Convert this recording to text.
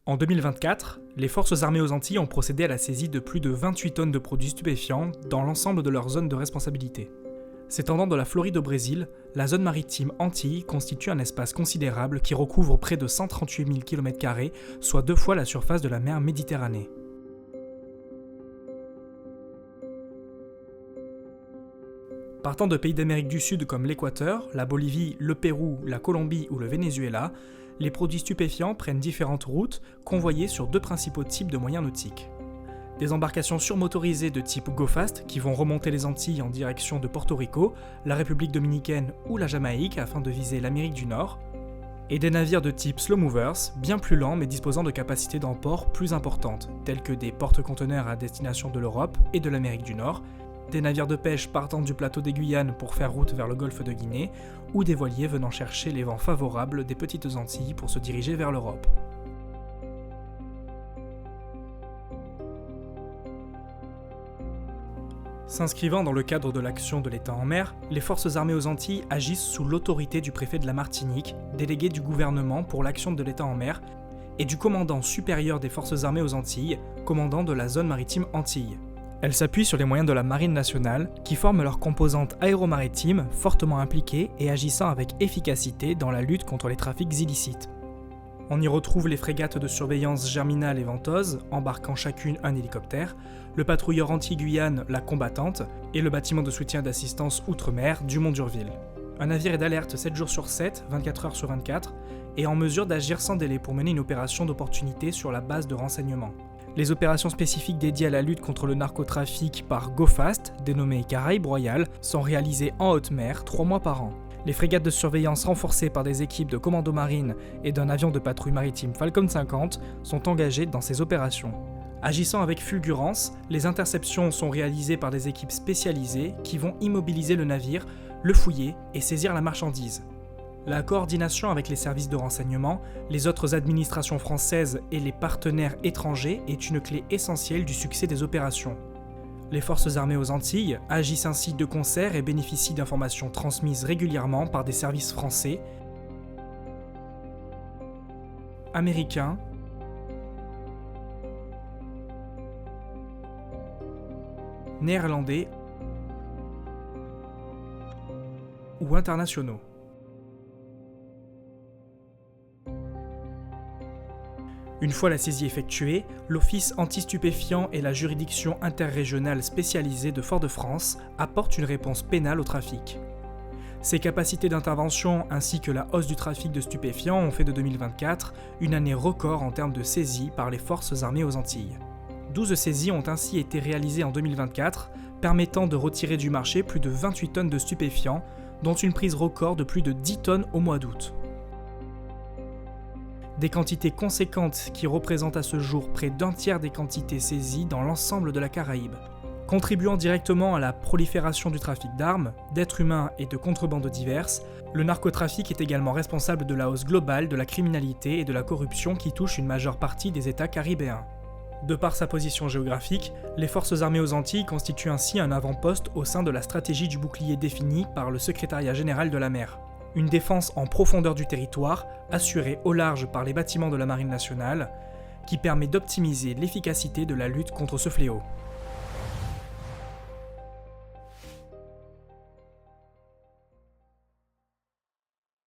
En 2024, les forces armées aux Antilles ont procédé à la saisie de plus de 28 tonnes de produits stupéfiants dans l'ensemble de leur zone de responsabilité. S'étendant de la Floride au Brésil, la zone maritime Antilles constitue un espace considérable qui recouvre près de 138 000 km², soit 2 fois la surface de la mer Méditerranée. Partant de pays d'Amérique du Sud comme l'Équateur, la Bolivie, le Pérou, la Colombie ou le Venezuela, les produits stupéfiants prennent différentes routes, convoyées sur 2 principaux types de moyens nautiques. Des embarcations surmotorisées de type Go Fast qui vont remonter les Antilles en direction de Porto Rico, la République dominicaine ou la Jamaïque afin de viser l'Amérique du Nord, et des navires de type Slow Movers, bien plus lents mais disposant de capacités d'emport plus importantes, tels que des porte-conteneurs à destination de l'Europe et de l'Amérique du Nord, des navires de pêche partant du plateau des Guyanes pour faire route vers le golfe de Guinée, ou des voiliers venant chercher les vents favorables des petites Antilles pour se diriger vers l'Europe. S'inscrivant dans le cadre de l'action de l'État en mer, les forces armées aux Antilles agissent sous l'autorité du préfet de la Martinique, délégué du gouvernement pour l'action de l'État en mer, et du commandant supérieur des forces armées aux Antilles, commandant de la zone maritime Antilles. Elle s'appuie sur les moyens de la Marine nationale, qui forment leur composante aéromaritime, fortement impliquée et agissant avec efficacité dans la lutte contre les trafics illicites. On y retrouve les frégates de surveillance Germinal et Ventouse, embarquant chacune un hélicoptère, le patrouilleur anti-Guyane, la Combattante, et le bâtiment de soutien d'assistance outre-mer Dumont d'Urville. Un navire est d'alerte 7 jours sur 7, 24 heures sur 24, et en mesure d'agir sans délai pour mener une opération d'opportunité sur la base de renseignement. Les opérations spécifiques dédiées à la lutte contre le narcotrafic par Go Fast, dénommée Caraïbes Royale, sont réalisées en haute mer 3 mois par an. Les frégates de surveillance renforcées par des équipes de commando marine et d'un avion de patrouille maritime Falcon 50 sont engagées dans ces opérations. Agissant avec fulgurance, les interceptions sont réalisées par des équipes spécialisées qui vont immobiliser le navire, le fouiller et saisir la marchandise. La coordination avec les services de renseignement, les autres administrations françaises et les partenaires étrangers est une clé essentielle du succès des opérations. Les forces armées aux Antilles agissent ainsi de concert et bénéficient d'informations transmises régulièrement par des services français, américains, néerlandais ou internationaux. Une fois la saisie effectuée, l'Office anti-stupéfiants et la juridiction interrégionale spécialisée de Fort-de-France apportent une réponse pénale au trafic. Ces capacités d'intervention ainsi que la hausse du trafic de stupéfiants ont fait de 2024 une année record en termes de saisies par les forces armées aux Antilles. 12 saisies ont ainsi été réalisées en 2024, permettant de retirer du marché plus de 28 tonnes de stupéfiants, dont une prise record de plus de 10 tonnes au mois d'août. Des quantités conséquentes qui représentent à ce jour près d'un tiers des quantités saisies dans l'ensemble de la Caraïbe. Contribuant directement à la prolifération du trafic d'armes, d'êtres humains et de contrebandes diverses, le narcotrafic est également responsable de la hausse globale de la criminalité et de la corruption qui touche une majeure partie des États caribéens. De par sa position géographique, les forces armées aux Antilles constituent ainsi un avant-poste au sein de la stratégie du bouclier définie par le Secrétariat général de la mer. Une défense en profondeur du territoire, assurée au large par les bâtiments de la Marine nationale, qui permet d'optimiser l'efficacité de la lutte contre ce fléau.